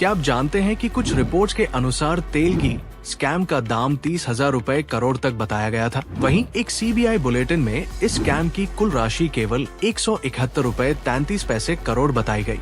क्या आप जानते हैं कि कुछ रिपोर्ट्स के अनुसार तेलगी स्कैम का दाम 30,000 रुपए करोड़ तक बताया गया था। वहीं एक सीबीआई बुलेटिन में इस स्कैम की कुल राशि केवल 171 रुपए 33 पैसे करोड़ बताई गई।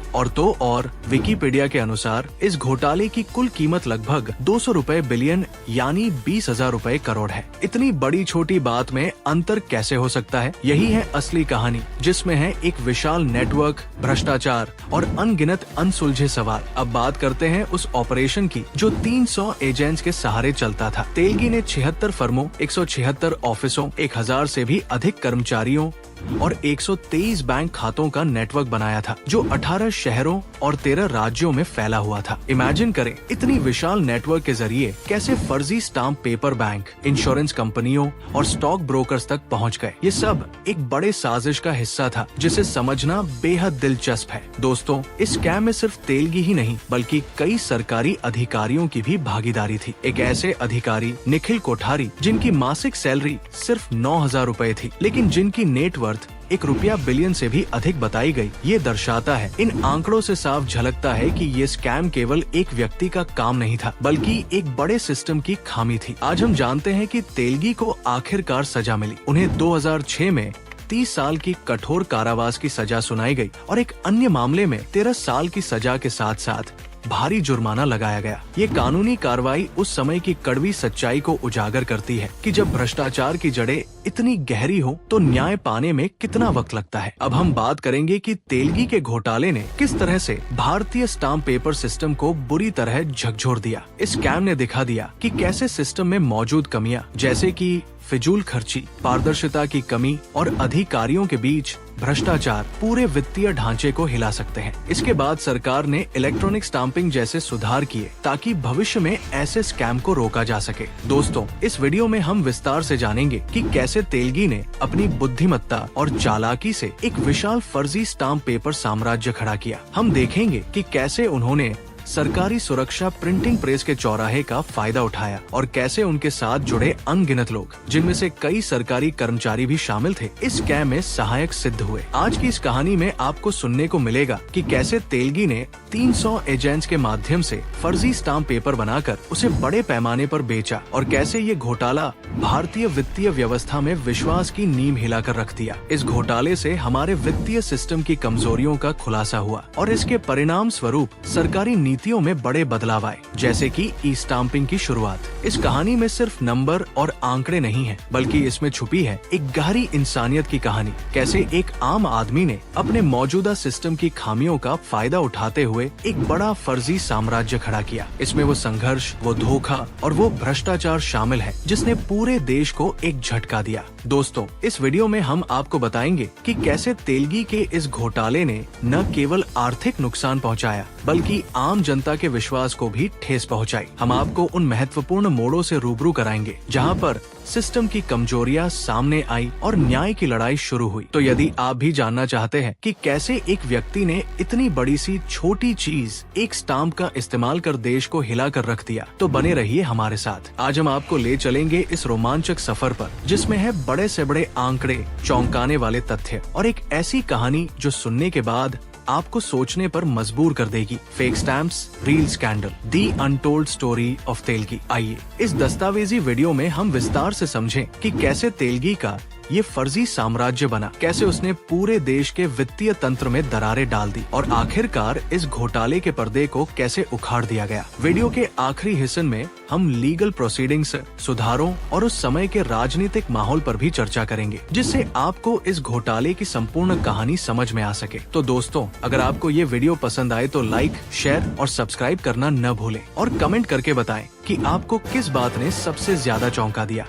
और विकिपीडिया के अनुसार इस घोटाले की कुल कीमत लगभग 200 रुपए बिलियन यानी 20,000 रुपए करोड़ है। इतनी बड़ी छोटी बात में अंतर कैसे हो सकता है? यही है असली कहानी, जिसमें है एक विशाल नेटवर्क, भ्रष्टाचार और अनगिनत अनसुलझे सवाल। अब बात करते हैं उस ऑपरेशन की जो 300 एजेंट्स के सहारे चलता था। तेलगी ने 76 फर्मों, 176 ऑफिसों, 1000 से भी अधिक कर्मचारियों और 123 बैंक खातों का नेटवर्क बनाया था, जो 18 शहरों और 13 राज्यों में फैला हुआ था। इमेजिन करें, इतनी विशाल नेटवर्क के जरिए कैसे फर्जी स्टाम्प पेपर बैंक, इंश्योरेंस कंपनियों और स्टॉक ब्रोकर्स तक पहुंच गए। ये सब एक बड़े साजिश का हिस्सा था, जिसे समझना बेहद दिलचस्प है। दोस्तों, इस स्कैम में सिर्फ तेलगी ही नहीं बल्कि कई सरकारी अधिकारियों की भी भागीदारी थी। एक ऐसे अधिकारी निखिल कोठारी, जिनकी मासिक सैलरी सिर्फ 9,000 रुपए थी, लेकिन जिनकी नेटवर्क ₹1 बिलियन से भी अधिक बताई गई। ये दर्शाता है, इन आंकड़ों से साफ झलकता है कि ये स्कैम केवल एक व्यक्ति का काम नहीं था, बल्कि एक बड़े सिस्टम की खामी थी। आज हम जानते हैं कि तेलगी को आखिरकार सजा मिली। उन्हें 2006 में 30 साल की कठोर कारावास की सजा सुनाई गई और एक अन्य मामले में 13 साल की सजा के साथ साथ भारी जुर्माना लगाया गया। ये कानूनी कार्रवाई उस समय की कड़वी सच्चाई को उजागर करती है कि जब भ्रष्टाचार की जड़ें इतनी गहरी हो तो न्याय पाने में कितना वक्त लगता है। अब हम बात करेंगे कि तेलगी के घोटाले ने किस तरह से भारतीय स्टाम्प पेपर सिस्टम को बुरी तरह झकझोर दिया। इस स्कैम ने दिखा दिया कि कैसे सिस्टम में मौजूद कमियां, जैसे कि फिजूल खर्ची, पारदर्शिता की कमी और अधिकारियों के बीच भ्रष्टाचार पूरे वित्तीय ढांचे को हिला सकते हैं। इसके बाद सरकार ने इलेक्ट्रॉनिक स्टाम्पिंग जैसे सुधार किए ताकि भविष्य में ऐसे स्कैम को रोका जा सके। दोस्तों, इस वीडियो में हम विस्तार से जानेंगे कि कैसे तेलगी ने अपनी बुद्धिमत्ता और चालाकी से एक विशाल फर्जी स्टाम्प पेपर साम्राज्य खड़ा किया। हम देखेंगे कि कैसे उन्होंने सरकारी सुरक्षा प्रिंटिंग प्रेस के चौराहे का फायदा उठाया और कैसे उनके साथ जुड़े अनगिनत लोग, जिनमें से कई सरकारी कर्मचारी भी शामिल थे, इस स्कैम में सहायक सिद्ध हुए। आज की इस कहानी में आपको सुनने को मिलेगा कि कैसे तेलगी ने 300 एजेंट्स के माध्यम से फर्जी स्टाम्प पेपर बनाकर उसे बड़े पैमाने पर बेचा और कैसे ये घोटाला भारतीय वित्तीय व्यवस्था में विश्वास की नींव हिलाकर रख दिया। इस घोटाले से हमारे वित्तीय सिस्टम की कमजोरियों का खुलासा हुआ और इसके परिणाम स्वरूप सरकारी नीतियों में बड़े बदलाव आए, जैसे कि ई स्टाम्पिंग की शुरुआत। इस कहानी में सिर्फ नंबर और आंकड़े नहीं हैं, बल्कि इसमें छुपी है एक गहरी इंसानियत की कहानी। कैसे एक आम आदमी ने अपने मौजूदा सिस्टम की खामियों का फायदा उठाते हुए एक बड़ा फर्जी साम्राज्य खड़ा किया। इसमें वो संघर्ष, वो धोखा और वो भ्रष्टाचार शामिल है जिसने पूरे देश को एक झटका दिया। दोस्तों, इस वीडियो में हम आपको बताएंगे कि कैसे तेलगी के इस घोटाले ने न केवल आर्थिक नुकसान पहुंचाया, बल्कि आम जनता के विश्वास को भी ठेस पहुंचाई। हम आपको उन महत्वपूर्ण मोड़ों से रूबरू कराएंगे जहां पर सिस्टम की कमजोरियां सामने आई और न्याय की लड़ाई शुरू हुई। तो यदि आप भी जानना चाहते हैं कि कैसे एक व्यक्ति ने इतनी बड़ी सी छोटी चीज, एक स्टाम्प का इस्तेमाल कर देश को हिला कर रख दिया, तो बने रहिए हमारे साथ। आज हम आपको ले चलेंगे इस रोमांचक सफर पर, जिसमें है बड़े से बड़े आंकड़े, चौंकाने वाले तथ्य और एक ऐसी कहानी जो सुनने के बाद आपको सोचने पर मजबूर कर देगी। Fake stamps, real scandal, the untold story of Telgi. आइए इस दस्तावेजी वीडियो में हम विस्तार से समझें कि कैसे तेलगी का ये फर्जी साम्राज्य बना, कैसे उसने पूरे देश के वित्तीय तंत्र में दरारें डाल दी और आखिरकार इस घोटाले के पर्दे को कैसे उखाड़ दिया गया। वीडियो के आखिरी हिस्से में हम लीगल प्रोसीडिंग्स, सुधारों और उस समय के राजनीतिक माहौल पर भी चर्चा करेंगे, जिससे आपको इस घोटाले की संपूर्ण कहानी समझ में आ सके। तो दोस्तों, अगर आपको ये वीडियो पसंद आए तो लाइक, शेयर और सब्सक्राइब करना न भूलें और कमेंट करके बताएं कि आपको किस बात ने सबसे ज्यादा चौंका दिया।